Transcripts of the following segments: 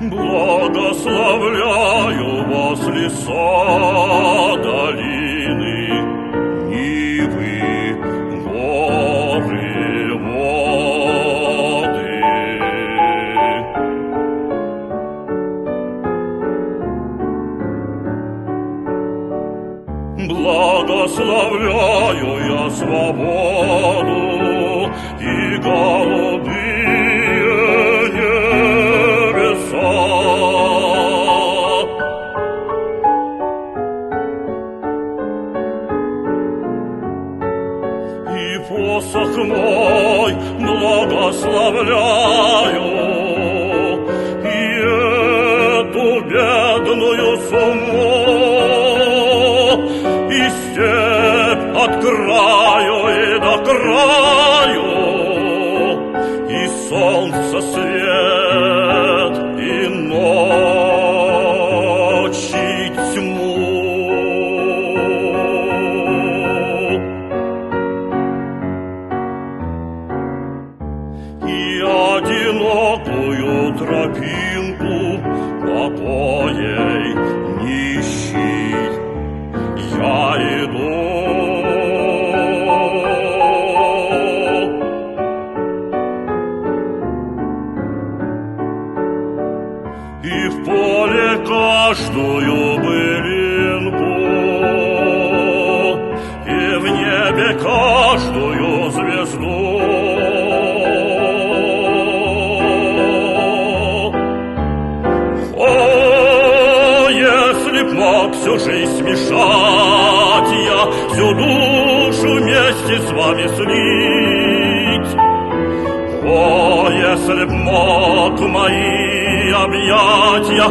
Благословляю вас, леса, долины, нивы, горы, воды. Благословляю я свободу и голубые небеса. И посох мой благословляю, и эту бедную сумму, и степь от краю и до краю, и солнце свет, и ночь, и тьму. И одинокую тропинку, по коей нищий я иду. И в поле каждую былинку, и в небе каждую звезду. О, если б мог всю жизнь смешать я, всю душу вместе с вами слить. О, если б мог мои объятия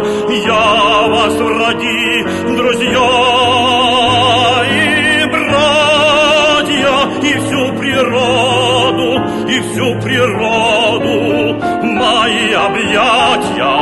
я вас в роди, друзья и братья, и всю природу мои объятия